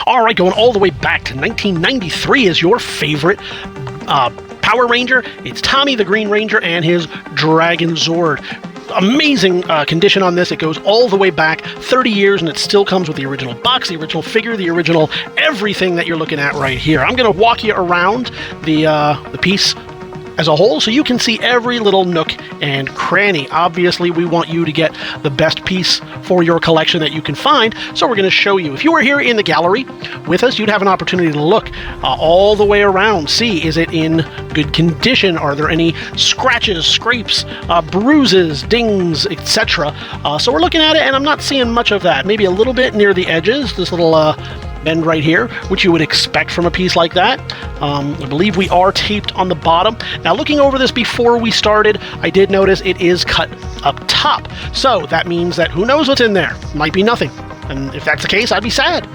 All right, going all the way back to 1993 is your favorite Power Ranger. It's Tommy the Green Ranger and his Dragonzord. Amazing condition on this. It goes all the way back 30 years, and it still comes with the original box, the original figure, the original everything that you're looking at right here. I'm going to walk you around the piece as a whole so you can see every little nook and cranny. Obviously, we want you to get the best piece for your collection that you can find, so we're going to show you. If you were here in the gallery with us, you'd have an opportunity to look all the way around, see, is it in good condition? Are there any scratches, scrapes, bruises, dings, etc.? So we're looking at it, and I'm not seeing much of that. Maybe a little bit near the edges, this little bend right here, which you would expect from a piece like that. I believe we are taped on the bottom. Now, looking over this before we started, I did notice it is cut up top. So that means that who knows what's in there? Might be nothing. And if that's the case, I'd be sad.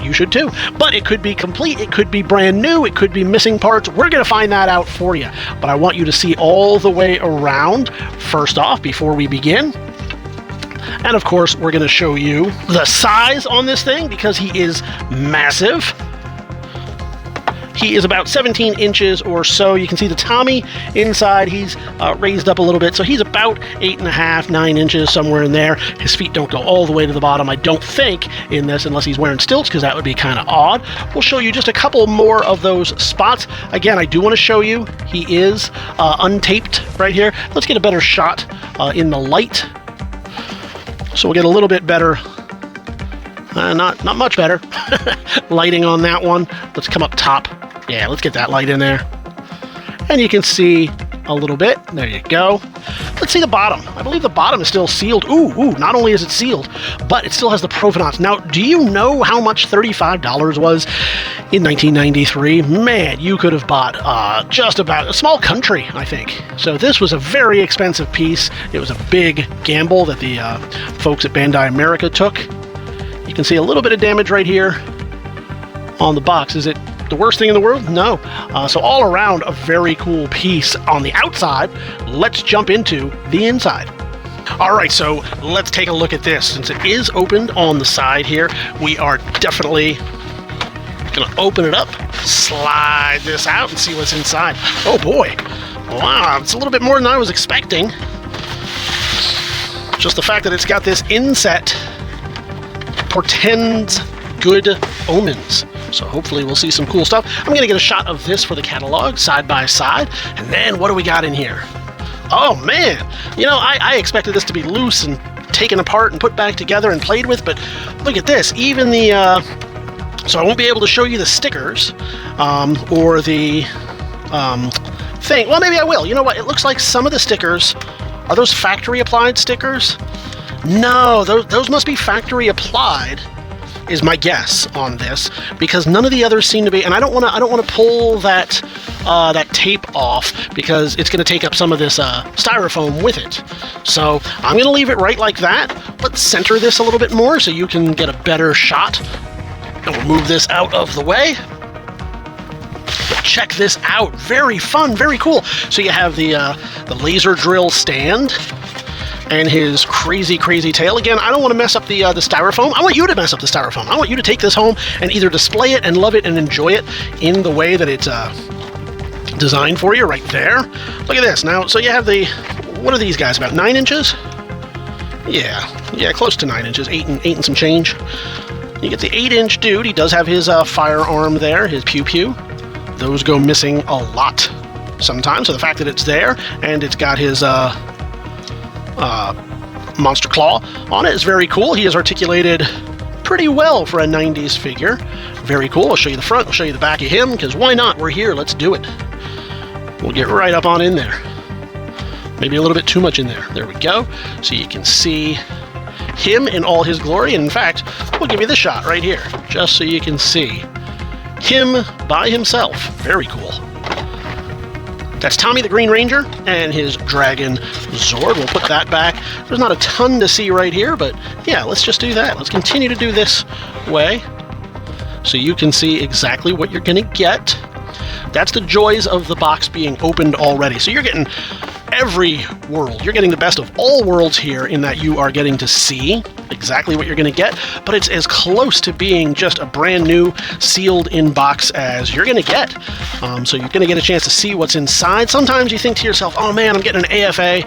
You should too. But it could be complete, it could be brand new, it could be missing parts. We're going to find that out for you. But I want you to see all the way around, first off, before we begin. And of course, we're going to show you the size on this thing because he is massive. He is about 17 inches or so. You can see the Tommy inside. He's raised up a little bit, so he's about 8.5, 9 inches, somewhere in there. His feet don't go all the way to the bottom, I don't think, in this, unless he's wearing stilts, because that would be kind of odd. We'll show you just a couple more of those spots. Again, I do want to show you he is untaped right here. Let's get a better shot in the light. So we'll get a little bit better, not much better, lighting on that one. Let's come up top. Yeah, let's get that light in there. And you can see a little bit. There you go. Let's see the bottom. I believe the bottom is still sealed. Ooh, not only is it sealed, but it still has the provenance. Now, do you know how much $35 was in 1993? Man, you could have bought just about a small country, I think. So this was a very expensive piece. It was a big gamble that the folks at Bandai America took. You can see a little bit of damage right here on the box. Is it the worst thing in the world? No. So all around, a very cool piece on the outside. Let's jump into the inside. All right, so let's take a look at this. Since it is opened on the side here, we are definitely going to open it up, slide this out, and see what's inside. Oh boy. Wow, it's a little bit more than I was expecting. Just the fact that it's got this inset portends good omens. So hopefully we'll see some cool stuff. I'm going to get a shot of this for the catalog, side by side. And then what do we got in here? Oh, man. You know, I expected this to be loose and taken apart and put back together and played with, but look at this. Even the... so I won't be able to show you the stickers or the thing. Well, maybe I will. You know what? It looks like some of the stickers... Are those factory applied stickers? No, those must be factory applied, is my guess on this, because none of the others seem to be. And I don't want to pull that that tape off because it's going to take up some of this styrofoam with it. So I'm going to leave it right like that. Let's center this a little bit more so you can get a better shot. And we'll move this out of the way. Check this out. Very fun, very cool. So you have the laser drill stand and his crazy, crazy tail. Again, I don't want to mess up the styrofoam. I want you to mess up the styrofoam. I want you to take this home and either display it and love it and enjoy it in the way that it's designed for you right there. Look at this. Now, so you have the, what are these guys, about 9 inches? Yeah, close to 9 inches, 8 and some change. You get the 8-inch dude. He does have his firearm there, his pew-pew. Those go missing a lot sometimes. So the fact that it's there and it's got his monster claw on it is very cool. He is articulated pretty well for a 90s figure. Very cool. I'll show you the front, I'll show you the back of him, because why not? We're here, let's do it. We'll get right up on in there. Maybe a little bit too much in there. There we go. So you can see him in all his glory. And in fact, we'll give you this shot right here, just so you can see him by himself. Very cool. That's Tommy the Green Ranger and his Dragonzord. We'll put that back. There's not a ton to see right here, but yeah, let's just do that. Let's continue to do this way so you can see exactly what you're going to get. That's the joys of the box being opened already. So you're getting every world. You're getting the best of all worlds here in that you are getting to see exactly what you're going to get, but it's as close to being just a brand new sealed in box as you're going to get. So you're going to get a chance to see what's inside. Sometimes you think to yourself, oh man, I'm getting an AFA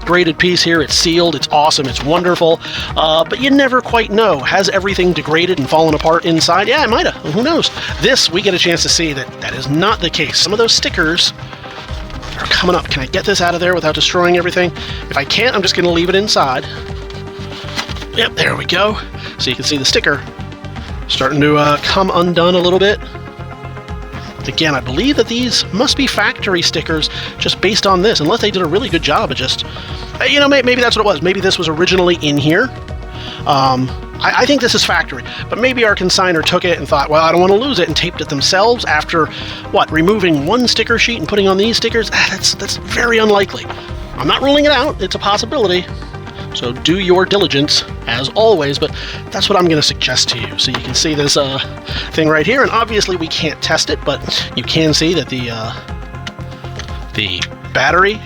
graded piece here. It's sealed. It's awesome. It's wonderful. But you never quite know. Has everything degraded and fallen apart inside? Yeah, it might have. Who knows? This, we get a chance to see that that is not the case. Some of those stickers are coming up. Can I get this out of there without destroying everything? If I can't, I'm just going to leave it inside. Yep, there we go. So you can see the sticker starting to come undone a little bit. Again, I believe that these must be factory stickers just based on this, unless they did a really good job of just, you know, maybe that's what it was. Maybe this was originally in here. I think this is factory, but maybe our consignor took it and thought, well, I don't want to lose it, and taped it themselves after, what, removing one sticker sheet and putting on these stickers? That's very unlikely. I'm not ruling it out. It's a possibility. So do your diligence, as always, but that's what I'm going to suggest to you. So you can see this thing right here, and obviously we can't test it, but you can see that the battery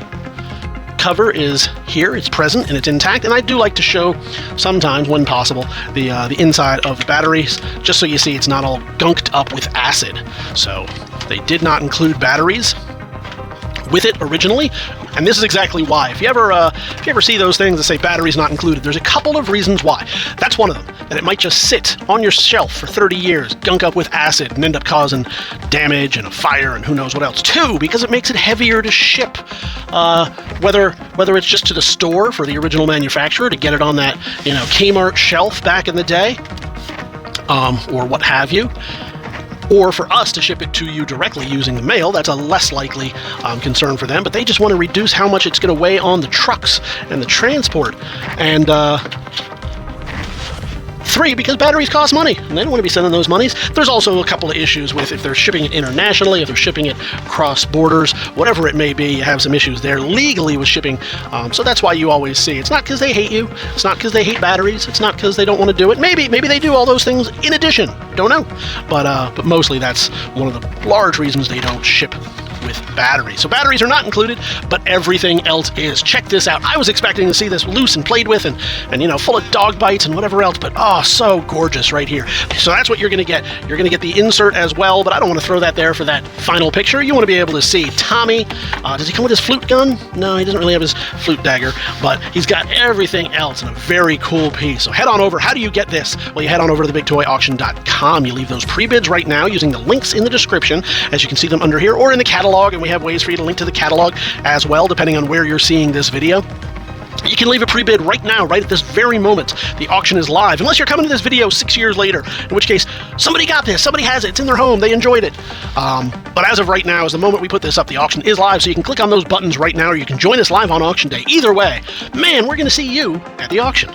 cover is here, it's present, and it's intact. And I do like to show, sometimes when possible, the inside of the batteries, just so you see it's not all gunked up with acid. So they did not include batteries with it originally, and this is exactly why. If you ever see those things that say batteries not included, there's a couple of reasons why. That's one of them. That it might just sit on your shelf for 30 years, gunk up with acid, and end up causing damage and a fire and who knows what else. Two, because it makes it heavier to ship. Whether it's just to the store for the original manufacturer to get it on that, you know, Kmart shelf back in the day, or what have you, or for us to ship it to you directly using the mail. That's a less likely concern for them, but they just want to reduce how much it's going to weigh on the trucks and the transport. And three, because batteries cost money, and they don't want to be sending those monies. There's also a couple of issues with if they're shipping it internationally, if they're shipping it cross borders, whatever it may be, you have some issues there legally with shipping. So that's why you always see, it's not because they hate you, it's not because they hate batteries, it's not because they don't want to do it. Maybe they do all those things in addition, don't know. But mostly that's one of the large reasons they don't ship with batteries. So batteries are not included, but everything else is. Check this out. I was expecting to see this loose and played with and you know, full of dog bites and whatever else, but oh, so gorgeous right here. So that's what you're going to get. You're going to get the insert as well, but I don't want to throw that there for that final picture. You want to be able to see Tommy. Does he come with his flute gun? No, he doesn't really have his flute dagger, but he's got everything else in a very cool piece. So head on over. How do you get this? Well, you head on over to TheBigToyAuction.com. You leave those pre-bids right now using the links in the description, as you can see them under here, or in the catalog, and we have ways for you to link to the catalog as well, depending on where you're seeing this video. You can leave a pre-bid right now, right at this very moment. The auction is live, unless you're coming to this video 6 years later, in which case, somebody got this, somebody has it, it's in their home, they enjoyed it. But as of right now, as the moment we put this up, the auction is live, so you can click on those buttons right now, or you can join us live on auction day. Either way, man, we're going to see you at the auction.